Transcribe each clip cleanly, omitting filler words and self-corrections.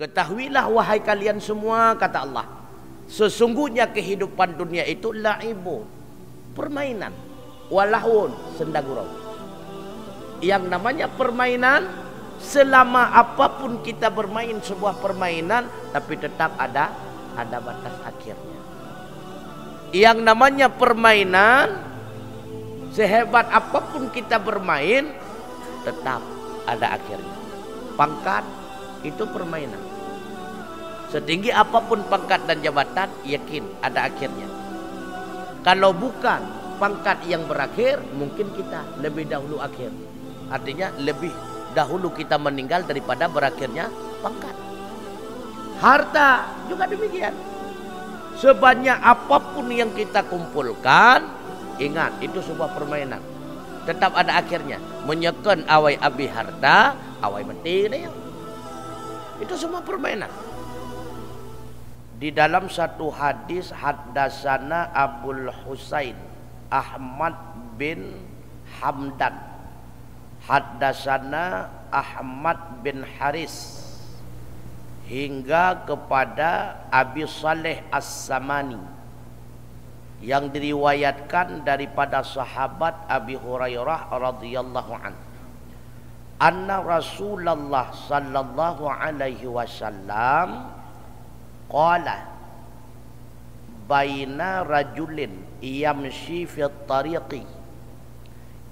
Ketahuilah wahai kalian semua, kata Allah, sesungguhnya kehidupan dunia itu la'ibun, permainan, walahun, senda gurau. Yang namanya permainan, selama apapun kita bermain sebuah permainan, tapi tetap ada batas akhirnya. Yang namanya permainan, sehebat apapun kita bermain, tetap ada akhirnya. Pangkat itu permainan. Setinggi apapun pangkat dan jabatan, yakin ada akhirnya. Kalau bukan pangkat yang berakhir, mungkin kita lebih dahulu akhir. Artinya lebih dahulu kita meninggal daripada berakhirnya pangkat. Harta juga demikian. Sebanyak apapun yang kita kumpulkan, ingat itu sebuah permainan. Tetap ada akhirnya. Menyeken awai abi harta, awai mati dia. Itu semua permainan. Di dalam satu hadis, haddatsana Abul Husain Ahmad bin Hamdan, haddatsana Ahmad bin Haris, hingga kepada Abi Saleh As-Samani, yang diriwayatkan daripada sahabat Abi Hurairah radhiyallahu anhu, anna Rasulullah sallallahu alaihi wasallam qala baina rajulin yamshi fi tariqi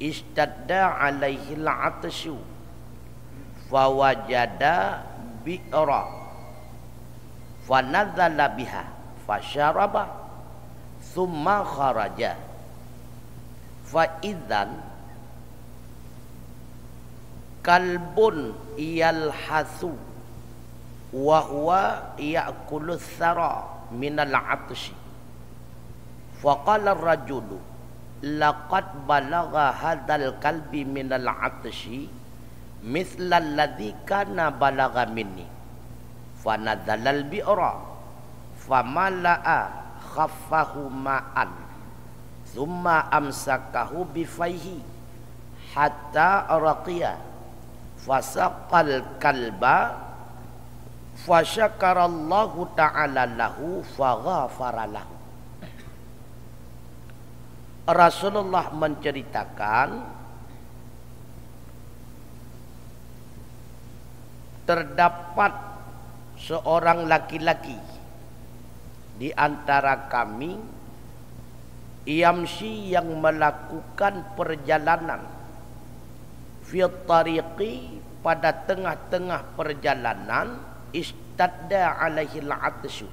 istadda alaihi al-'atshu fawajada bi'ra fanadzala biha fasyaraba thumma kharaja fa idzan kalbun yalhathu wa huwa ya'kulu thara minal 'atshi faqala ar-rajulu laqad balagha hadzal kalbi minal 'atshi mithla alladhi kana balagha minni fanadzala al-bi'ra famala'a khaffahu ma'an thumma amsakahu bifaihi hatta raqiya fasaqal kalba fasyakarallahu ta'ala lahu faghafara lahu. Rasulullah menceritakan terdapat seorang laki-laki di antara kami yamsi yang melakukan perjalanan fi tariqi, pada tengah-tengah perjalanan, istadda alaihi al-'atshu,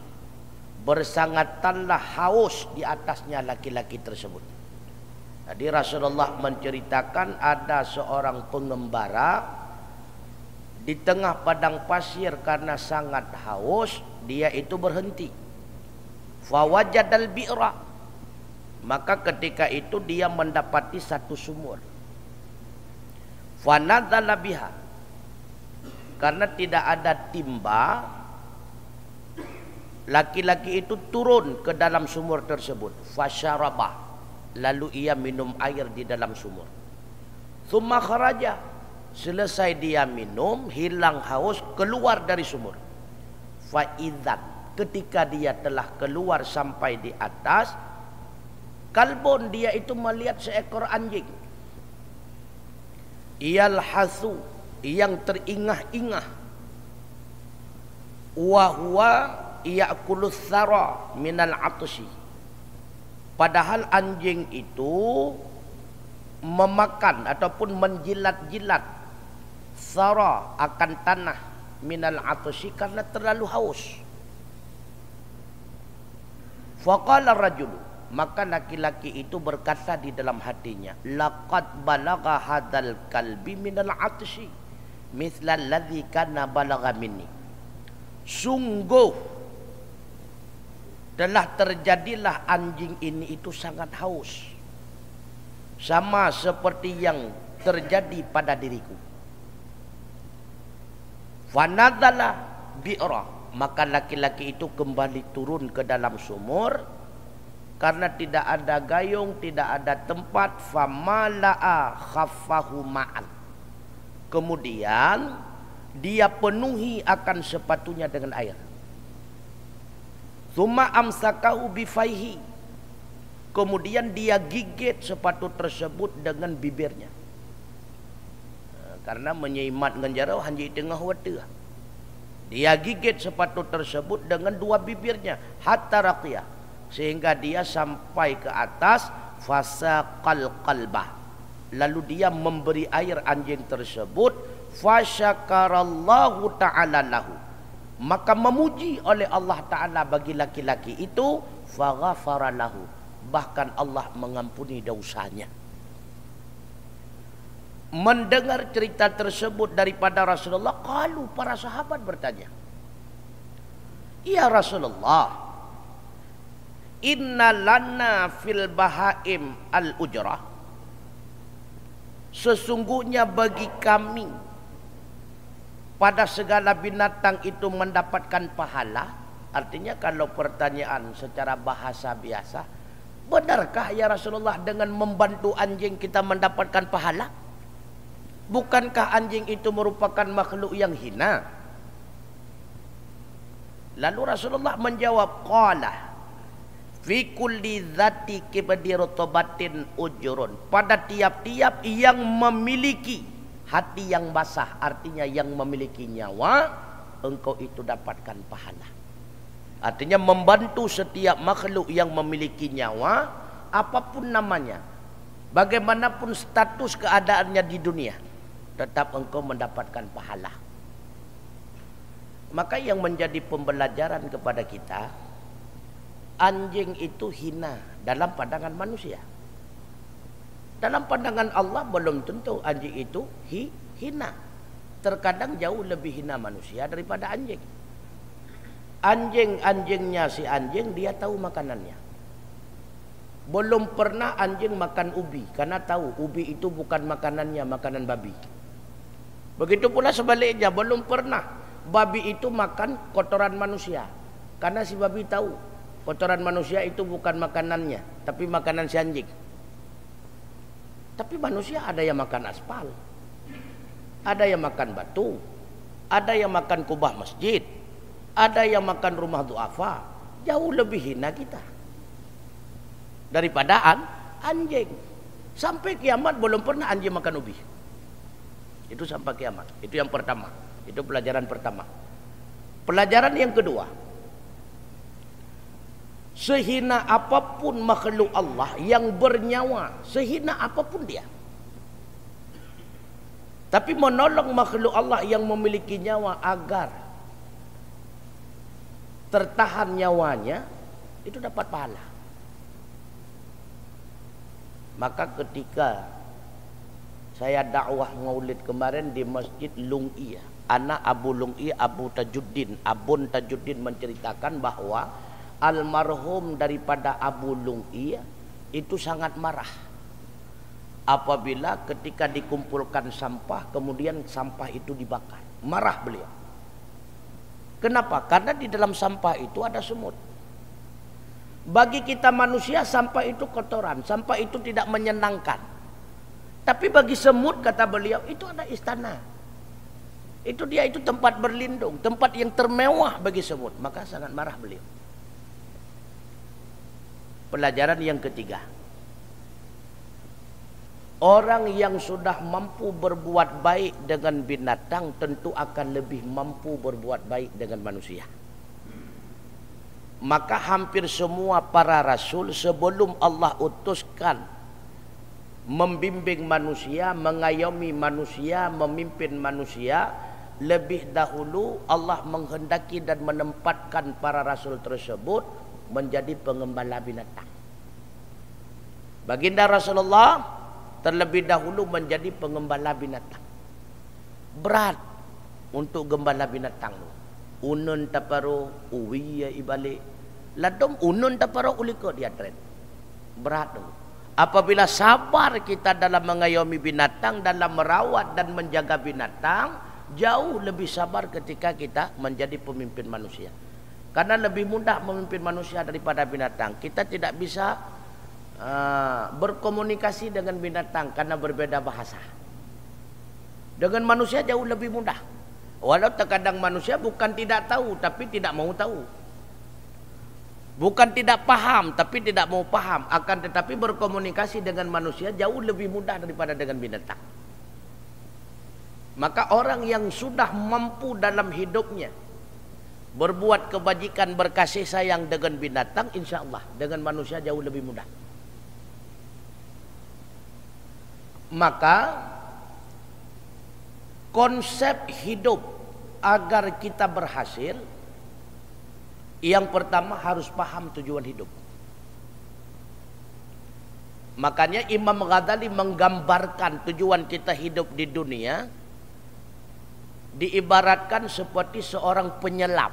bersangatanlah haus di atasnya laki-laki tersebut. Jadi Rasulullah menceritakan ada seorang pengembara di tengah padang pasir karena sangat haus, dia itu berhenti. Fawajadal bi'ra, maka ketika itu dia mendapati satu sumur. Fanadzala biha, karena tidak ada timba, laki-laki itu turun ke dalam sumur tersebut. Fasyaraba, lalu ia minum air di dalam sumur. Tsumma kharaja, selesai dia minum, hilang haus, keluar dari sumur. Fa'idzan, ketika dia telah keluar sampai di atas, kalbun, dia itu melihat seekor anjing. Yalhathu, yang teringah-ingah, wa huwa ya'kulu thara minal 'atshi, padahal anjing itu memakan ataupun menjilat-jilat thara, akan tanah, minal 'atshi, karena terlalu haus. Faqala rajulu, maka laki-laki itu berkata di dalam hatinya, laqad balagha hadzal kalbi minal 'atshi mithla alladhi kana balagha minni, sungguh telah terjadilah anjing ini itu sangat haus, sama seperti yang terjadi pada diriku. Fanadzala bi'ra, maka laki-laki itu kembali turun ke dalam sumur. Karena tidak ada gayung, tidak ada tempat, famala'a khaffahu ma'an, kemudian dia penuhi akan sepatunya dengan air. Tsumma amsakahu bifaihi, kemudian dia gigit sepatu tersebut dengan bibirnya. Karena menyimat ngenjarau hanji tengah wata. Dia gigit sepatu tersebut dengan dua bibirnya, hatta raqiya, sehingga dia sampai ke atas, fasaqal qalbah, lalu dia memberi air anjing tersebut, fasyakarallahu ta'ala lahu, maka memuji oleh Allah Ta'ala bagi laki-laki itu, faghafara lahu, bahkan Allah mengampuni dosanya. Mendengar cerita tersebut daripada Rasulullah, kalau para sahabat bertanya, ya Rasulullah, inna lana fil bahaim al ujrah, sesungguhnya bagi kami pada segala binatang itu mendapatkan pahala. Artinya kalau pertanyaan secara bahasa biasa, benarkah ya Rasulullah dengan membantu anjing kita mendapatkan pahala? Bukankah anjing itu merupakan makhluk yang hina? Lalu Rasulullah menjawab, qala fi kulli dzati kibdi rutabatin ujurun, pada tiap-tiap yang memiliki hati yang basah, artinya yang memiliki nyawa, engkau itu dapatkan pahala. Artinya membantu setiap makhluk yang memiliki nyawa, apapun namanya, bagaimanapun status keadaannya di dunia, tetap engkau mendapatkan pahala. Maka yang menjadi pembelajaran kepada kita, anjing itu hina dalam pandangan manusia. Dalam pandangan Allah belum tentu anjing itu hina. Terkadang jauh lebih hina manusia daripada anjing. Anjingnya si anjing, dia tahu makanannya. Belum pernah anjing makan ubi, karena tahu ubi itu bukan makanannya, makanan babi. Begitu pula sebaliknya, belum pernah babi itu makan kotoran manusia, karena si babi tahu kotoran manusia itu bukan makanannya, tapi makanan si anjing. Tapi manusia ada yang makan aspal, ada yang makan batu, ada yang makan kubah masjid, ada yang makan rumah duafa. Jauh lebih hina kita daripada anjing. Sampai kiamat belum pernah anjing makan ubi. Itu sampai kiamat. Itu yang pertama. Itu pelajaran pertama. Pelajaran yang kedua, sehina apapun makhluk Allah yang bernyawa, sehina apapun dia, tapi menolong makhluk Allah yang memiliki nyawa agar tertahan nyawanya, itu dapat pahala. Maka ketika saya dakwah maulid kemarin di Masjid Lung'i, anak Abu Lung'i, Abu Tajuddin, Abun Tajuddin menceritakan bahwa almarhum daripada Abu Lung'i itu sangat marah apabila ketika dikumpulkan sampah kemudian sampah itu dibakar. Marah beliau. Kenapa? Karena di dalam sampah itu ada semut. Bagi kita manusia sampah itu kotoran, sampah itu tidak menyenangkan. Tapi bagi semut, kata beliau, itu ada istana. Itu dia, itu tempat berlindung, tempat yang termewah bagi semut. Maka sangat marah beliau. Pelajaran yang ketiga, orang yang sudah mampu berbuat baik dengan binatang tentu akan lebih mampu berbuat baik dengan manusia. Maka hampir semua para rasul sebelum Allah utuskan membimbing manusia, mengayomi manusia, memimpin manusia, lebih dahulu Allah menghendaki dan menempatkan para rasul tersebut menjadi pengembala binatang. Baginda Rasulullah terlebih dahulu menjadi pengembala binatang. Berat untuk gembala binatang. Unun taparo uwiya ibalik, ladom unun taparo uliko dia tren. Berat dulu. Apabila sabar kita dalam mengayomi binatang, dalam merawat dan menjaga binatang, jauh lebih sabar ketika kita menjadi pemimpin manusia. Karena lebih mudah memimpin manusia daripada binatang. Kita tidak bisa berkomunikasi dengan binatang karena berbeda bahasa. Dengan manusia jauh lebih mudah. Walau terkadang manusia bukan tidak tahu, tapi tidak mau tahu. Bukan tidak paham, tapi tidak mau paham. Akan tetapi berkomunikasi dengan manusia jauh lebih mudah daripada dengan binatang. Maka orang yang sudah mampu dalam hidupnya berbuat kebajikan, berkasih sayang dengan binatang, insya Allah dengan manusia jauh lebih mudah. Maka konsep hidup agar kita berhasil, yang pertama harus paham tujuan hidup. Makanya Imam Ghazali menggambarkan tujuan kita hidup di dunia diibaratkan seperti seorang penyelam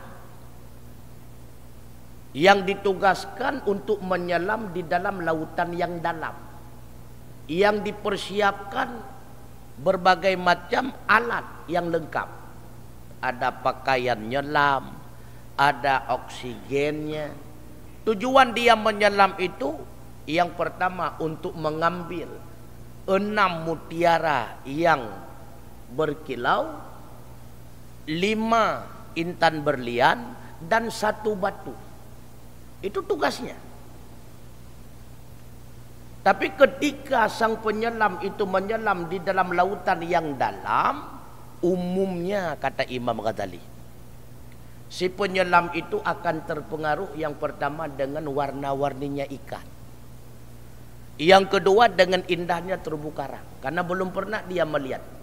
yang ditugaskan untuk menyelam di dalam lautan yang dalam, yang dipersiapkan berbagai macam alat yang lengkap. Ada pakaian nyelam, ada oksigennya. Tujuan dia menyelam itu yang pertama untuk mengambil 6 mutiara yang berkilau, 5 intan berlian, dan 1 batu. Itu tugasnya. Tapi ketika sang penyelam itu menyelam di dalam lautan yang dalam, umumnya kata Imam Ghazali, si penyelam itu akan terpengaruh yang pertama dengan warna-warninya ikan. Yang kedua dengan indahnya terumbu karang, karena belum pernah dia melihat.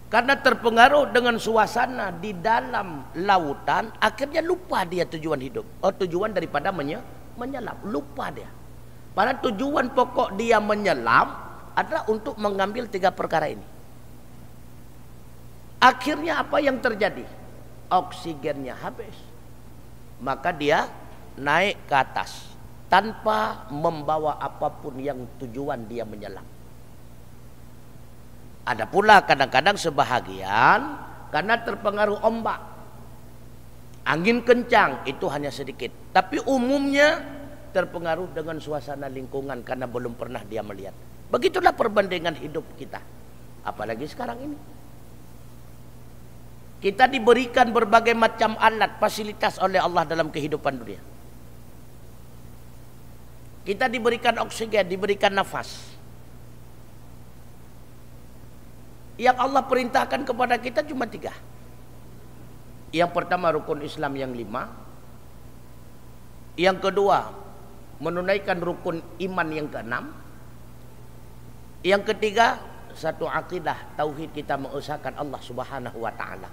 Karena terpengaruh dengan suasana di dalam lautan, akhirnya lupa dia tujuan hidup. Tujuan daripada menyelam, lupa dia. Padahal tujuan pokok dia menyelam adalah untuk mengambil 3 perkara ini. Akhirnya apa yang terjadi? Oksigennya habis. Maka dia naik ke atas tanpa membawa apapun yang tujuan dia menyelam. Ada pula kadang-kadang sebahagian karena terpengaruh ombak, angin kencang, itu hanya sedikit. Tapi umumnya terpengaruh dengan suasana lingkungan karena belum pernah dia melihat. Begitulah perbandingan hidup kita. Apalagi sekarang ini. Kita diberikan berbagai macam alat, fasilitas oleh Allah dalam kehidupan dunia. Kita diberikan oksigen, diberikan nafas. Yang Allah perintahkan kepada kita cuma 3. Yang pertama rukun Islam yang 5. Yang kedua menunaikan rukun iman yang ke-6. Yang ketiga satu akidah tauhid, kita mengesahkan Allah Subhanahu wa taala.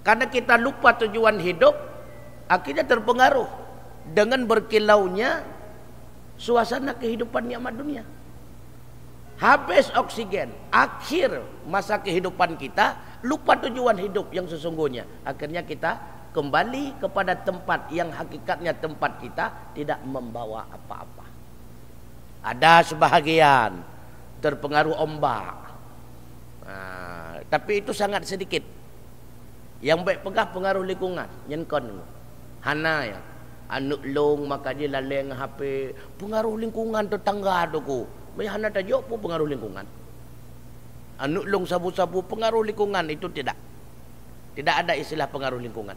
Karena kita lupa tujuan hidup, akhirnya terpengaruh dengan berkilaunya suasana kehidupan nikmat dunia. Habis oksigen, akhir masa kehidupan kita, lupa tujuan hidup yang sesungguhnya. Akhirnya kita kembali kepada tempat yang hakikatnya tempat kita tidak membawa apa-apa. Ada sebahagian terpengaruh ombak, tapi itu sangat sedikit. Yang baik pegah pengaruh lingkungan, nyenkon hana ya, anu long maka dia laleng HP, pengaruh lingkungan tetangga doku. Hana tajuk pun pengaruh lingkungan. Anu long sabu-sabu pengaruh lingkungan, itu tidak. Tidak ada istilah pengaruh lingkungan.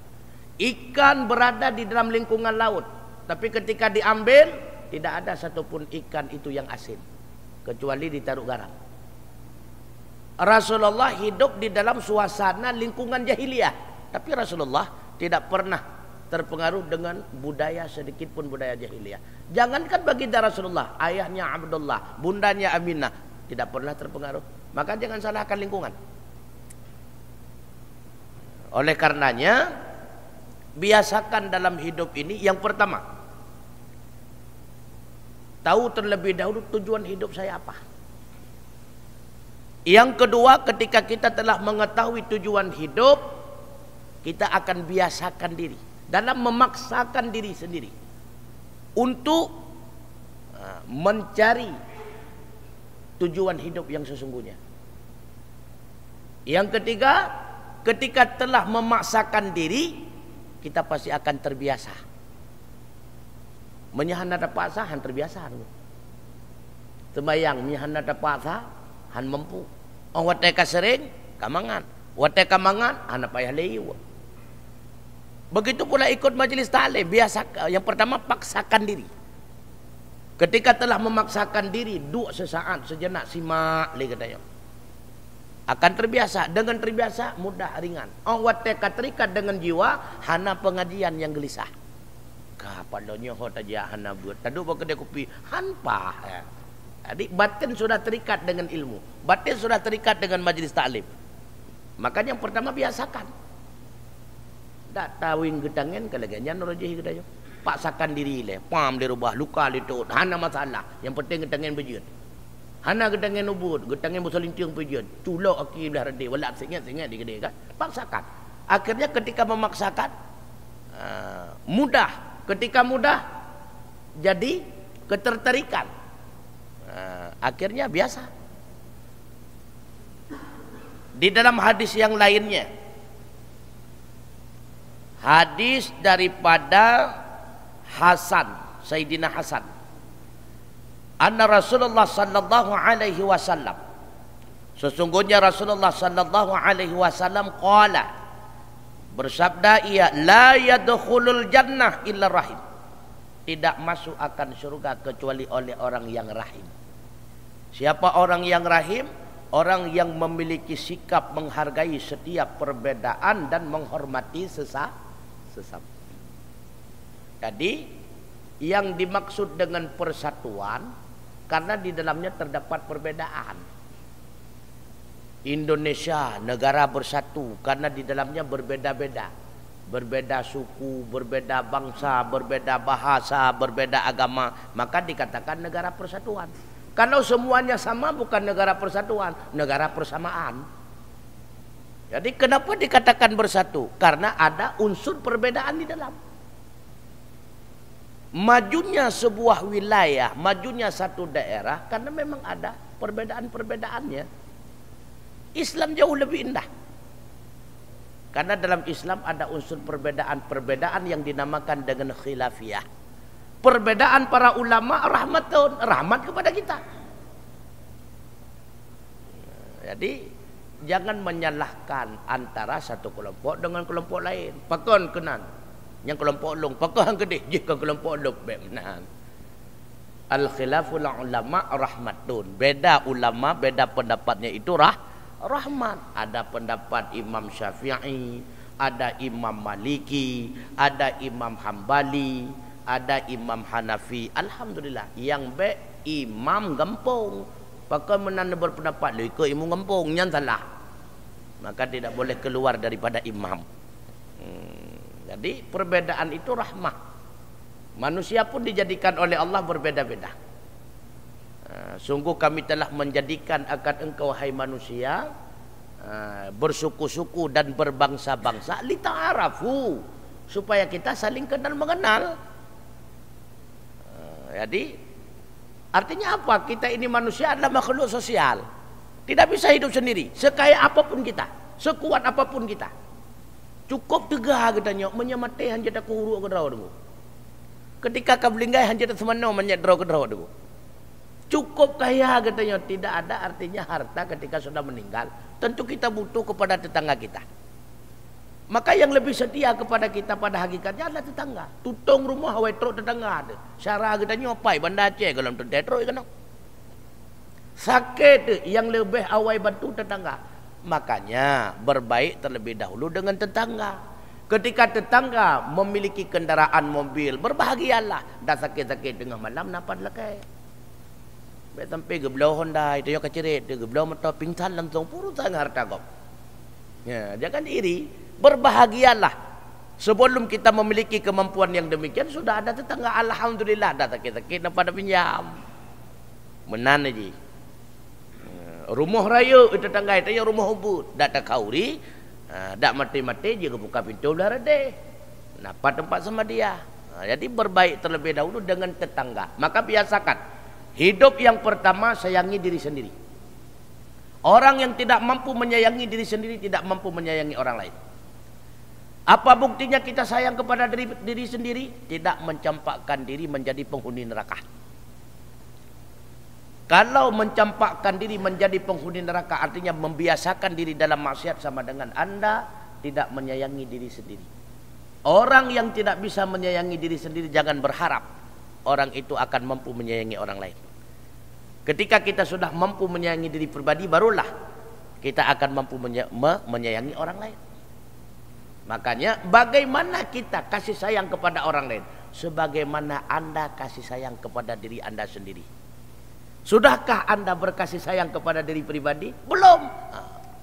Ikan berada di dalam lingkungan laut, tapi ketika diambil tidak ada satupun ikan itu yang asin, kecuali ditaruh garam. Rasulullah hidup di dalam suasana lingkungan jahiliyah, tapi Rasulullah tidak pernah terpengaruh dengan budaya sedikit pun budaya jahiliyah. Jangankan baginda Rasulullah, ayahnya Abdullah, bundanya Aminah tidak pernah terpengaruh. Maka jangan salahkan lingkungan. Oleh karenanya, biasakan dalam hidup ini yang pertama, tahu terlebih dahulu tujuan hidup saya apa. Yang kedua, ketika kita telah mengetahui tujuan hidup, kita akan biasakan diri dalam memaksakan diri sendiri untuk mencari tujuan hidup yang sesungguhnya. Yang ketiga, ketika telah memaksakan diri, kita pasti akan terbiasa. Menyahan ada paksa, han terbiasa. Sembayang menyahan ada paksa, han mampu. Orang teka sering, kamangan. Wate kamangan, anak payah lewa. Begitu pula ikut majelis taklim, biasa yang pertama paksakan diri. Ketika telah memaksakan diri, duduk sesaat, sejenak, simak lagi katanya. Akan terbiasa, dengan terbiasa mudah ringan. Wate terikat dengan jiwa, hana pengajian yang gelisah. Kapalnya hot aja hana buat. Tadu bawa kedai kopi, hanpa. Ya. Jadi batin sudah terikat dengan ilmu, batin sudah terikat dengan majelis taklim. Makanya yang pertama biasakan. Tak tawing gedangin kalaganya nurujih gedanya. Paksakan diri le, pam dirubah luka litut, hana masalah. Yang penting gedangin berjud. Hana gedangin ubud, gedangin berselinting berjud. Culok aki dah redi, walak singat-singat di kedai kan. Paksakan. Akhirnya ketika memaksakan mudah. Ketika mudah jadi ketertarikan. Akhirnya biasa. Di dalam hadis yang lainnya, hadis daripada Hasan, Sayyidina Hasan, anna Rasulullah sallallahu alaihi wasallam, sesungguhnya Rasulullah sallallahu alaihi wasallam qala, bersabda ia, la yadkhulul jannah illa rahim, tidak masuk akan surga kecuali oleh orang yang rahim. Siapa orang yang rahim? Orang yang memiliki sikap menghargai setiap perbedaan dan menghormati sesama. Jadi yang dimaksud dengan persatuan karena di dalamnya terdapat perbedaan. Indonesia negara bersatu karena di dalamnya berbeda-beda. Berbeda suku, berbeda bangsa, berbeda bahasa, berbeda agama, maka dikatakan negara persatuan. Kalau semuanya sama bukan negara persatuan, negara persamaan. Jadi kenapa dikatakan bersatu? Karena ada unsur perbedaan di dalam. Majunya sebuah wilayah, majunya satu daerah karena memang ada perbedaan-perbedaannya. Islam jauh lebih indah. Karena dalam Islam ada unsur perbedaan-perbedaan yang dinamakan dengan khilafiyah. Perbedaan para ulama rahmat kepada kita. Jadi jangan menyalahkan antara satu kelompok dengan kelompok lain. Pakon kenan, yang kelompok long, pakon gede, jika kelompok long benar. Al khilaful ulama rahmatun. Beda ulama, beda pendapatnya itu rahmat. Ada pendapat Imam Syafi'i, ada Imam Maliki, ada Imam Hambali, ada Imam Hanafi. Alhamdulillah, yang baik imam gampung. Pakai menanda berpendapat lu ikut imam gampung, yang salah. Maka tidak boleh keluar daripada imam. Jadi perbedaan itu rahmah. Manusia pun dijadikan oleh Allah berbeda-beda. Sungguh kami telah menjadikan akan engkau hai manusia bersuku-suku dan berbangsa-bangsa lita'arafu, supaya kita saling kenal mengenal. Jadi artinya apa? Kita ini manusia adalah makhluk sosial. Tidak bisa hidup sendiri. Sekaya apapun kita, sekuat apapun kita, cukup tegah katanya menyamate hanjat aku huru ke draw dulu. Ketika kau belinggai hanjat semano menyat draw ke draw dulu. Cukup kaya katanya, tidak ada artinya harta ketika sudah meninggal. Tentu kita butuh kepada tetangga kita. Maka yang lebih setia kepada kita pada hakikatnya adalah tetangga. Tutong rumah awai truk tetangga ada. Syarah kita nyopai banda Aceh kalau truk kan. Sakit yang lebih awai bantu tetangga. Makanya berbaik terlebih dahulu dengan tetangga. Ketika tetangga memiliki kendaraan mobil, berbahagialah. Dah sakit-sakit tengah malam nampak lekai. Baik sampai geblau Honda itu yang kecirit, geblau motor pingsan langsung puru sangat harta kau. Ya, jangan iri. Berbahagialah. Sebelum kita memiliki kemampuan yang demikian, sudah ada tetangga. Alhamdulillah, dah sakit-sakit dan pada pinjam. Menan aja. Rumah raya itu tetangga itu yang rumah ubud. Dak tak kauri, dak mati-mati juga buka pintu dah rede. Dapat tempat sama dia. Jadi berbaik terlebih dahulu dengan tetangga. Maka biasakan hidup yang pertama sayangi diri sendiri. Orang yang tidak mampu menyayangi diri sendiri tidak mampu menyayangi orang lain. Apa buktinya kita sayang kepada diri sendiri? Tidak mencampakkan diri menjadi penghuni neraka. Kalau mencampakkan diri menjadi penghuni neraka artinya membiasakan diri dalam maksiat, sama dengan Anda tidak menyayangi diri sendiri. Orang yang tidak bisa menyayangi diri sendiri jangan berharap orang itu akan mampu menyayangi orang lain. Ketika kita sudah mampu menyayangi diri pribadi, barulah kita akan mampu menyayangi orang lain. Makanya bagaimana kita kasih sayang kepada orang lain? Sebagaimana Anda kasih sayang kepada diri Anda sendiri. Sudahkah Anda berkasih sayang kepada diri pribadi? Belum.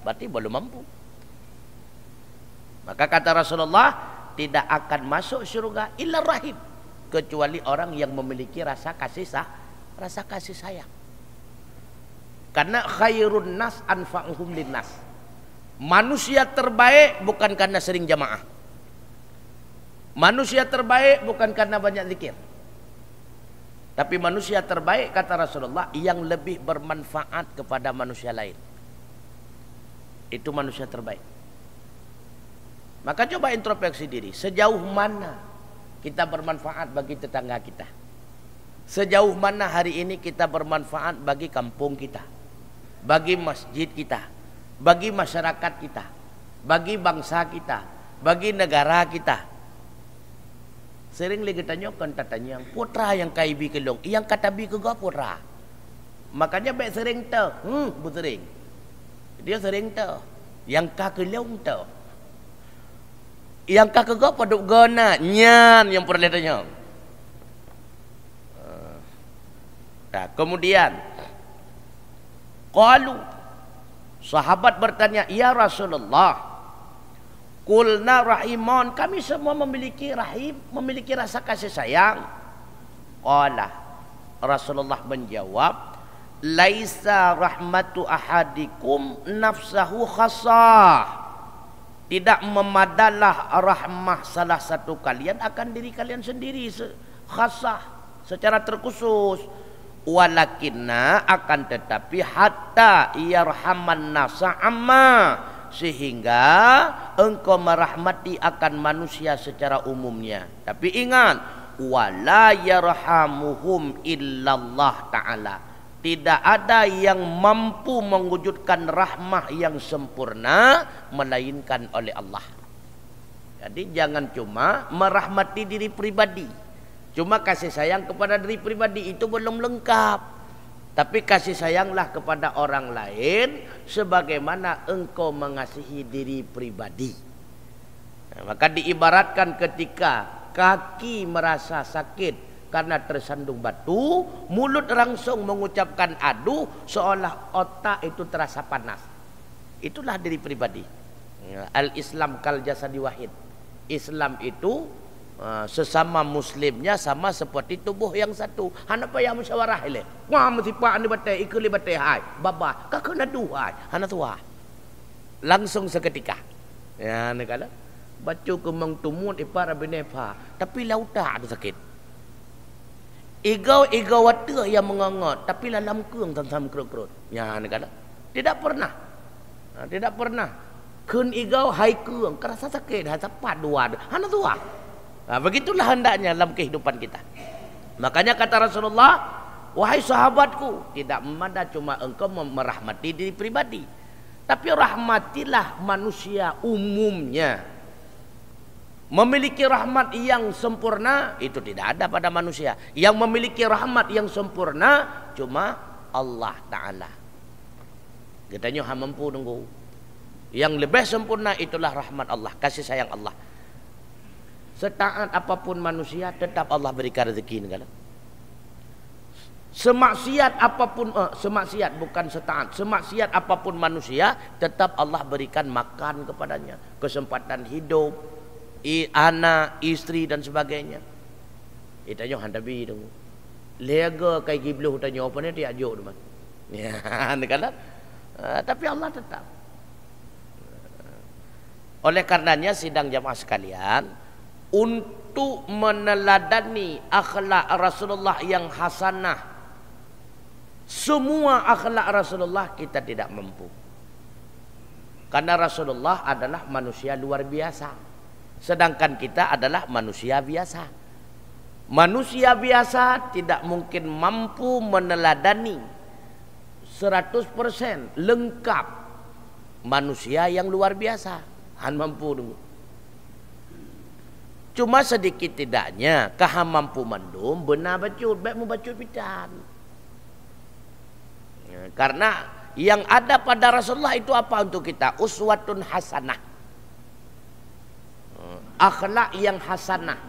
Berarti belum mampu. Maka kata Rasulullah, tidak akan masuk surga illa rahim, kecuali orang yang memiliki rasa kasih sayang. Karena khairun nas anfa'uhum linnas. Manusia terbaik bukan karena sering jamaah. Manusia terbaik bukan karena banyak zikir. Tapi manusia terbaik kata Rasulullah yang lebih bermanfaat kepada manusia lain. Itu manusia terbaik. Maka coba introspeksi diri, sejauh mana kita bermanfaat bagi tetangga kita? Sejauh mana hari ini kita bermanfaat bagi kampung kita, bagi masjid kita, bagi masyarakat kita, bagi bangsa kita, bagi negara kita? Sering lagi tanya putra yang kaibi kelong, yang kata bi ke putra. Makanya baik sering bu sering. Dia sering yang ka kelong yang ka ke paduk gona nyan yang pernah tanya. Nah, kemudian qalu, sahabat bertanya, ya Rasulullah, kulna rahimon, kami semua memiliki rahim, memiliki rasa kasih sayang. Qala, Rasulullah menjawab, laisa rahmatu ahadikum nafsahu khassah. Tidak memadalah rahmah salah satu kalian akan diri kalian sendiri khassah, secara terkhusus. Walakinna, akan tetapi, hatta yarhaman nasa amma, sehingga engkau merahmati akan manusia secara umumnya. Tapi ingat, wala yarhamuhum illallah ta'ala. Tidak ada yang mampu mewujudkan rahmah yang sempurna melainkan oleh Allah. Jadi jangan cuma merahmati diri pribadi, cuma kasih sayang kepada diri pribadi itu belum lengkap. Tapi kasih sayanglah kepada orang lain sebagaimana engkau mengasihi diri pribadi. Nah, maka diibaratkan ketika kaki merasa sakit karena tersandung batu, mulut langsung mengucapkan aduh, seolah otak itu terasa panas. Itulah diri pribadi. Al-Islam kal jasadi wahid. Islam itu sesama muslimnya sama seperti tubuh yang satu. Hana payah musyawarah ile. Wah mesti pak ni batai ikut li batai hai. Baba ka kena duai. Hana tua. Langsung seketika. Ya ni kala baca kemang tumut ipar benepa, tapi lauta ada sakit. Igau wata yang mengangat, tapi dalam keung tam kerut-kerut. Ya ni kala tidak pernah. Tidak pernah. Kun igau hai keung kerasa sakit, hai sapat dua. Hana tua. Nah, begitulah hendaknya dalam kehidupan kita. Makanya kata Rasulullah, wahai sahabatku, tidak memandang cuma engkau merahmati diri pribadi, tapi rahmatilah manusia umumnya. Memiliki rahmat yang sempurna itu tidak ada pada manusia. Yang memiliki rahmat yang sempurna cuma Allah Ta'ala. Katanya mampu nunggu. Yang lebih sempurna itulah rahmat Allah, kasih sayang Allah. Setaat apapun manusia tetap Allah berikan rezeki negara. Semaksiat apapun semaksiat bukan setaat. Semaksiat apapun manusia tetap Allah berikan makan kepadanya, kesempatan hidup, anak, istri dan sebagainya. Itanya handabi dong. Lega kai giblu tanya apa ni dia ajuk teman. Ya, negara. Tapi Allah tetap. Oleh karenanya sidang jamaah sekalian, untuk meneladani akhlak Rasulullah yang hasanah, semua akhlak Rasulullah kita tidak mampu. Karena Rasulullah adalah manusia luar biasa, sedangkan kita adalah manusia biasa. Manusia biasa tidak mungkin mampu meneladani 100% lengkap. Manusia yang luar biasa. Han mampu dulu. Cuma sedikit tidaknya kaham mampu mandum benar bacut, baik membacut pitan. Ya, karena yang ada pada Rasulullah itu apa untuk kita? Uswatun hasanah. Akhlak yang hasanah.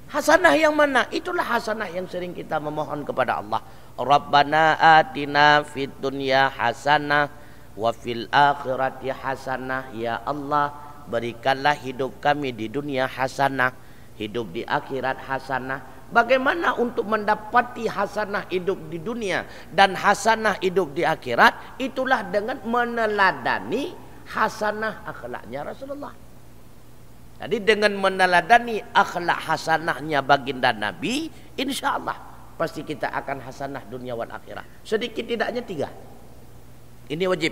Hasanah yang mana? Itulah hasanah yang sering kita memohon kepada Allah. Rabbana atina fid dunya hasanah wa fil akhirati hasanah. Ya Allah, berikanlah hidup kami di dunia hasanah, hidup di akhirat hasanah. Bagaimana untuk mendapati hasanah hidup di dunia dan hasanah hidup di akhirat? Itulah dengan meneladani hasanah akhlaknya Rasulullah. Jadi dengan meneladani akhlak hasanahnya baginda Nabi, insya Allah pasti kita akan hasanah dunia wal akhirah. Sedikit tidaknya 3. Ini wajib.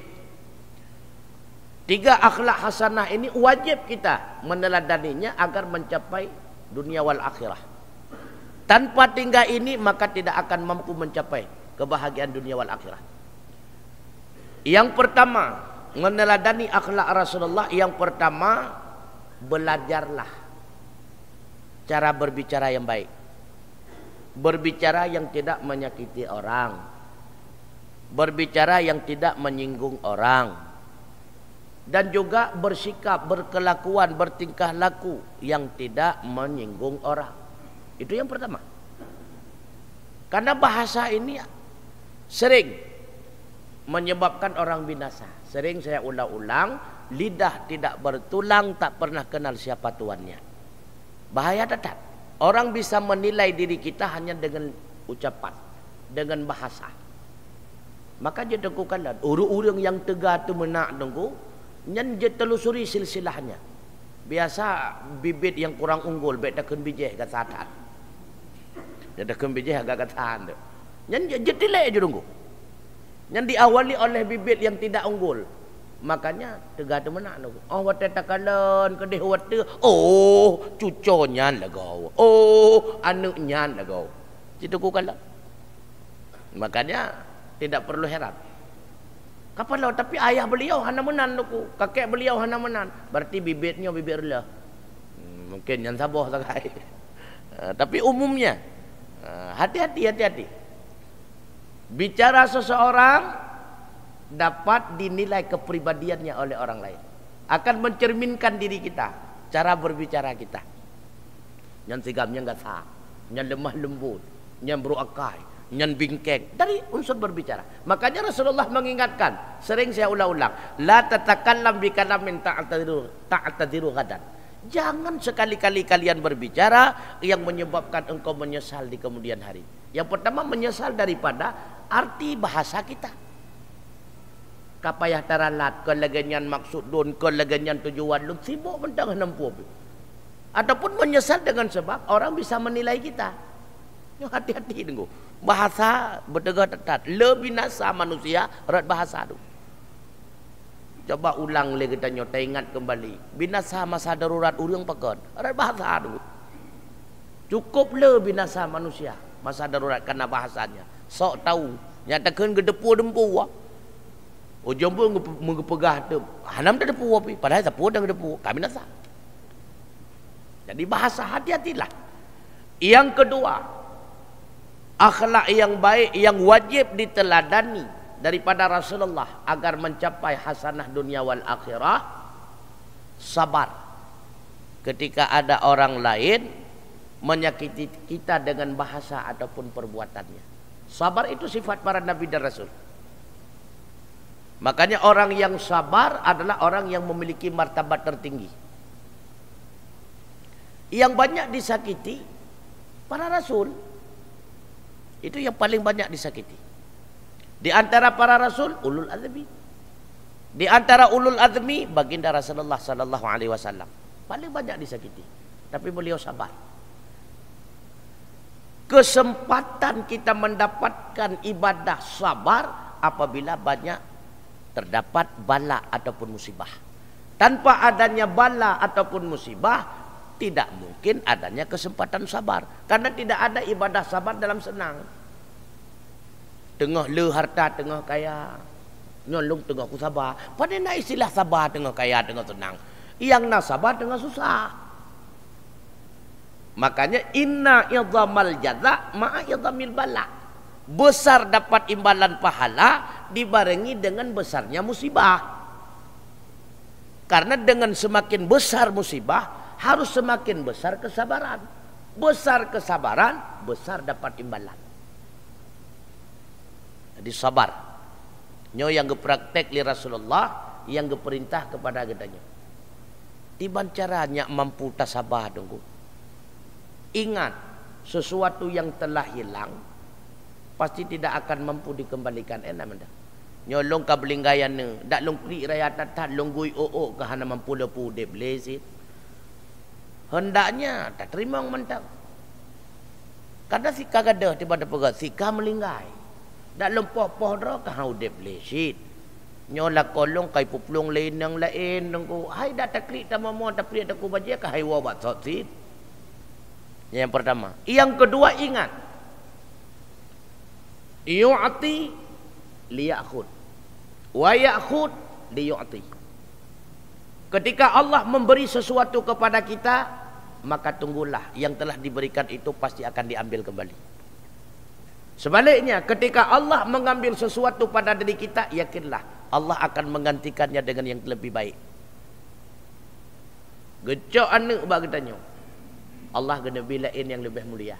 3 akhlak hasanah ini wajib kita meneladaninya agar mencapai dunia wal akhirah. Tanpa 3 ini maka tidak akan mampu mencapai kebahagiaan dunia wal akhirah. Yang pertama, meneladani akhlak Rasulullah. Yang pertama, belajarlah cara berbicara yang baik. Berbicara yang tidak menyakiti orang. Berbicara yang tidak menyinggung orang. Dan juga bersikap, berkelakuan, bertingkah laku yang tidak menyinggung orang. Itu yang pertama. Karena bahasa ini sering menyebabkan orang binasa. Sering saya ulang-ulang, lidah tidak bertulang tak pernah kenal siapa tuannya. Bahaya tetap. Orang bisa menilai diri kita hanya dengan ucapan, dengan bahasa. Maka dia tengkukan orang-orang yang tegak tu menak tengku, nyan dia telusuri silsilahnya. Biasa bibit yang kurang unggul, baik takkan bijih kat saat. Dia takkan bijih agak katahan tu. Nyan dia tilai je tengku. Nyan diawali oleh bibit yang tidak unggul. Makanya tegak tu menak tu. Oh wate takalan kedih wate. Oh cuconya lah kau. Oh anaknya lah kau. Itu kukalah. Makanya tidak perlu heran. Kapan lah tapi ayah beliau hana menan tu. Kakek beliau hana menan. Berarti bibitnya bibit relah. Mungkin yang sabar sakai. Tapi umumnya hati-hati. Bicara seseorang dapat dinilai kepribadiannya oleh orang lain. Akan mencerminkan diri kita, cara berbicara kita. Yang sigamnya enggak sah, yang lemah lembut, yang beruakai, yang bingkek. Dari unsur berbicara. Makanya Rasulullah mengingatkan, sering saya ulang-ulang, la tatakallam bi kalamin ta'tadiru ghadan. Jangan sekali-kali kalian berbicara yang menyebabkan engkau menyesal di kemudian hari. Yang pertama menyesal daripada arti bahasa kita. Kapayah taralat, kelegenyan maksud don, kelegenyan tujuan lu sibuk mentang nempuh. Ataupun menyesal dengan sebab orang bisa menilai kita. Hati-hati tunggu. Bahasa bertegak tetat, lebih nasa manusia rat bahasa tu. Coba ulang lagi kita nyota ingat kembali. Binasa masa darurat urang pakon, rat bahasa tu. Cukup lebih nasa manusia masa darurat karena bahasanya. Sok tahu, nyatakan gedepu-dempu. Oh jompo mengepegah tu. Hanam dah depu api. Padahal tak dah depu. Kami nasa. Jadi bahasa hati-hatilah. Yang kedua, akhlak yang baik yang wajib diteladani daripada Rasulullah agar mencapai hasanah dunia wal akhirah, sabar. Ketika ada orang lain menyakiti kita dengan bahasa ataupun perbuatannya. Sabar itu sifat para nabi dan rasul. Makanya orang yang sabar adalah orang yang memiliki martabat tertinggi. Yang banyak disakiti para rasul. Itu yang paling banyak disakiti. Di antara para rasul ulul azmi. Di antara ulul azmi baginda Rasulullah sallallahu alaihi wasallam. Paling banyak disakiti. Tapi beliau sabar. Kesempatan kita mendapatkan ibadah sabar apabila banyak terdapat bala ataupun musibah. Tanpa adanya bala ataupun musibah, tidak mungkin adanya kesempatan sabar. Karena tidak ada ibadah sabar dalam senang. tengah le harta tengah kaya. Nyolong tengah ku sabar. Pada nak istilah sabar tengah kaya tengah tenang. Yang nak sabar tengah susah. Makanya inna idhamal jaza ma'a idhamil bala. Besar dapat imbalan pahala dibarengi dengan besarnya musibah. Karena dengan semakin besar musibah harus semakin besar kesabaran. Besar kesabaran, besar dapat imbalan. Jadi sabar. Nyo yang gepraktek li Rasulullah, yang geperintah kepada gedanya. Tiban caranya mampu tasabar dongku. Ingat, sesuatu yang telah hilang pasti tidak akan mampu dikembalikan. Enak mendak. Nyolong ka belinggayan ne, dak long kri raya tatat long gui oo ka hana mampu lepu de blezit. Hendaknya tak terima mentang. Kada sika kada tiba-tiba pegat sika melinggai. Dak lempoh-poh dro ka hau de blezit. Nyola kolong kai puplung lain yang lain dongku. Hai dak takri ta momo ta pri ta ku baje ka hai wa bat sit. Yang pertama. Yang kedua ingat. Yu'ti liyakhud. Wa ya'khud liyu'ti. Ketika Allah memberi sesuatu kepada kita, maka tunggulah yang telah diberikan itu pasti akan diambil kembali. Sebaliknya, ketika Allah mengambil sesuatu pada diri kita, yakinlah Allah akan menggantikannya dengan yang lebih baik. Gecok anak bagi tanya. Allah kena bilain yang lebih mulia.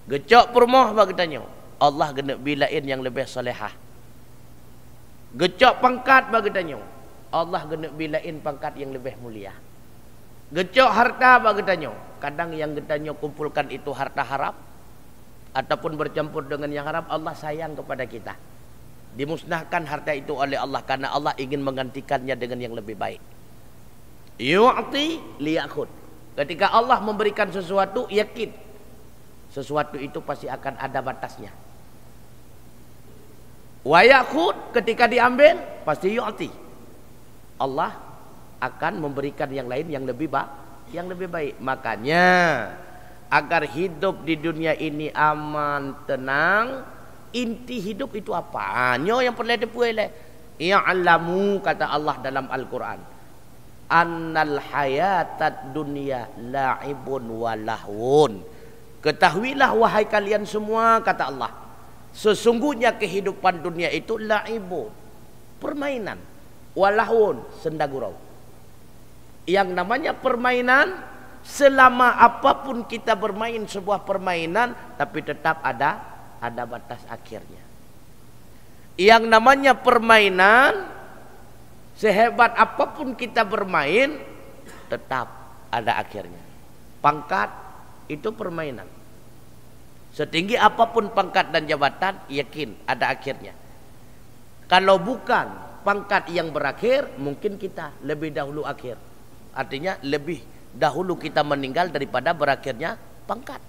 Gecok permoh bagi tanya. Allah kena bilain yang lebih salihah. Gecok pangkat bagi tanya. Allah kena bilain pangkat yang lebih mulia. Gecok harta bagi tanya. Kadang yang getanya kumpulkan itu harta haram ataupun bercampur dengan yang haram, Allah sayang kepada kita. Dimusnahkan harta itu oleh Allah karena Allah ingin menggantikannya dengan yang lebih baik. Yu'ti liyakhud. Ketika Allah memberikan sesuatu, yakin sesuatu itu pasti akan ada batasnya. Wa yakhud, ketika diambil pasti yu'ti. Allah akan memberikan yang lain yang lebih baik. Makanya agar hidup di dunia ini aman, tenang, inti hidup itu apa? Nyo yang perlu dipuele. Ya'lamu, kata Allah dalam Al-Quran, annal hayatad dunya la'ibun wa lahwun. Ketahuilah wahai kalian semua, kata Allah, sesungguhnya kehidupan dunia itu la'ibun, permainan, wa lahwun, senda gurau. Yang namanya permainan, selama apapun kita bermain sebuah permainan, tapi tetap ada batas akhirnya. Yang namanya permainan, sehebat apapun kita bermain, tetap ada akhirnya. Pangkat itu permainan. Setinggi apapun pangkat dan jabatan, yakin ada akhirnya. Kalau bukan pangkat yang berakhir, mungkin kita lebih dahulu akhir. Artinya lebih dahulu kita meninggal daripada berakhirnya pangkat.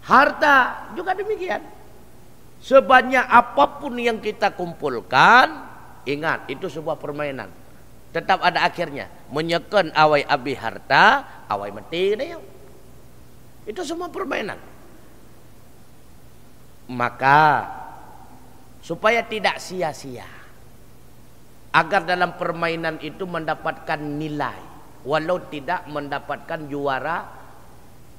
Harta juga demikian. Sebanyak apapun yang kita kumpulkan, ingat itu sebuah permainan. Tetap ada akhirnya. Menyekan awai abi harta, awai mati dia. Itu semua permainan. Maka supaya tidak sia-sia, agar dalam permainan itu mendapatkan nilai, walau tidak mendapatkan juara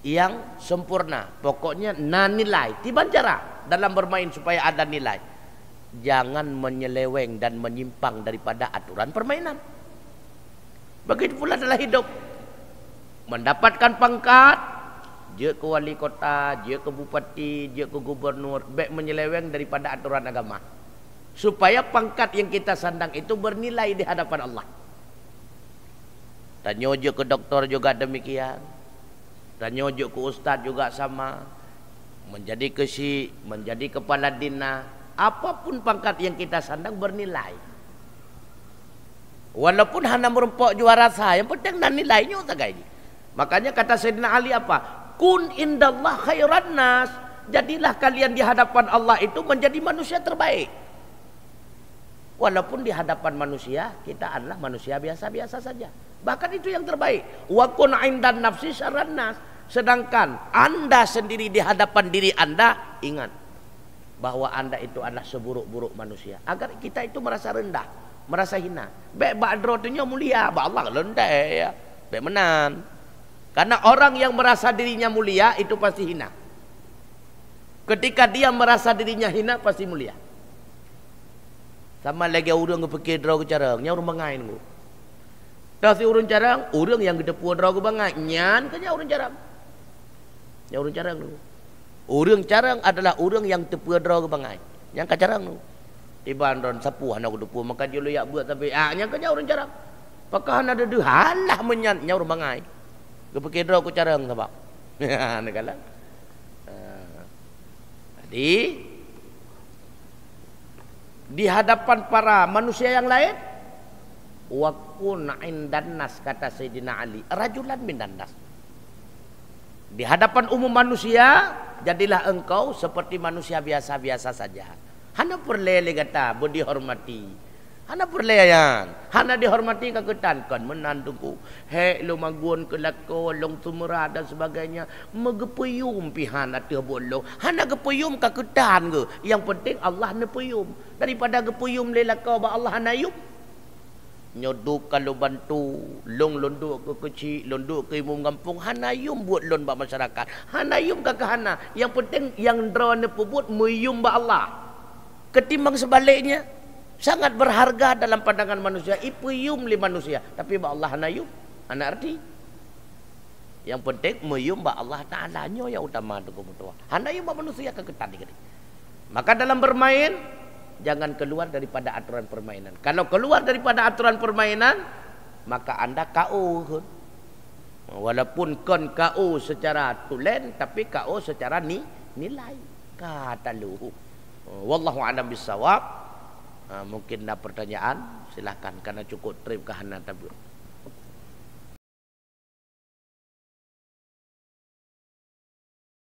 yang sempurna, pokoknya nilai. Tiba cara dalam bermain supaya ada nilai. Jangan menyeleweng dan menyimpang daripada aturan permainan. Begitu pula dalam hidup. Mendapatkan pangkat, je ke wali kota, je ke bupati, je ke gubernur, baik menyeleweng daripada aturan agama. Supaya pangkat yang kita sandang itu bernilai di hadapan Allah. Dan nyojo ke doktor juga demikian. Dan nyojo ke ustaz juga sama. Menjadi kesi, menjadi kepala dina, apapun pangkat yang kita sandang bernilai. Walaupun hanya merempok juara saya, yang penting dan nilainya tak kayak. Makanya kata Sayyidina Ali apa? Kun indallah khairan nas. Jadilah kalian di hadapan Allah itu menjadi manusia terbaik. Walaupun di hadapan manusia kita adalah manusia biasa-biasa saja. Bahkan itu yang terbaik. Wa kun indan nafsi syarran nas. Sedangkan Anda sendiri di hadapan diri Anda, ingat, bahwa anda itu adalah seburuk-buruk manusia, agar kita itu merasa rendah, merasa hina. Baik badro tu nya mulia, ba Allah rendah ya. Baik menan. Karena orang yang merasa dirinya mulia itu pasti hina. Ketika dia merasa dirinya hina pasti mulia. Sama lagi orang fikir draw ke carang, nya orang bangai nu. Dah si orang carang, orang yang gede puan draw ke bangai, nyan ke nya orang carang. Nya orang carang nu. Orang carang adalah orang yang tepu draw ke bangai. Yang kacarang tu. Tiban ron sapu hana ku depu maka dia loyak buat tapi yang kerja orang carang. Pakah hana ada halah menyan nya orang bangai. Ke pakai draw ku carang sabak. Nak kalah. Jadi di hadapan para manusia yang lain, wa kun indan nas, kata Sayyidina Ali, rajulan minan nas. Di hadapan umum manusia, jadilah engkau seperti manusia biasa-biasa saja. Hana perlele kata, bo dihormati. Hana perleyan, hana dihormati kaketankan menantuku. Hei lo maguan kelako, long tumera dan sebagainya. Megepuyum pihan atau bolo. Hana gepuyum kaketan ke. Yang penting Allah nepuyum. Daripada gepuyum lelakau ba Allah hanayum. Nyoduk kalau bantu long londuk ke kecil, londuk ke imum kampung, hanayum buat lon ba masyarakat, hanayum ke hana. Yang penting yang draw ne pebut muyum ba Allah. Ketimbang sebaliknya sangat berharga dalam pandangan manusia, ipuyum li manusia, tapi ba Allah hanayum. Ana arti yang penting muyum ba Allah Taala nyo yang utama tu kemutua. Hanayum ba manusia ke ketan ni. Maka dalam bermain jangan keluar daripada aturan permainan. Kalau keluar daripada aturan permainan, maka anda KO. Walaupun kon KO secara tulen, tapi KO secara nilai. Kata lu. Wallahu a'lam bissawab. Mungkin ada pertanyaan, silakan karena cukup trip ke hana tabur.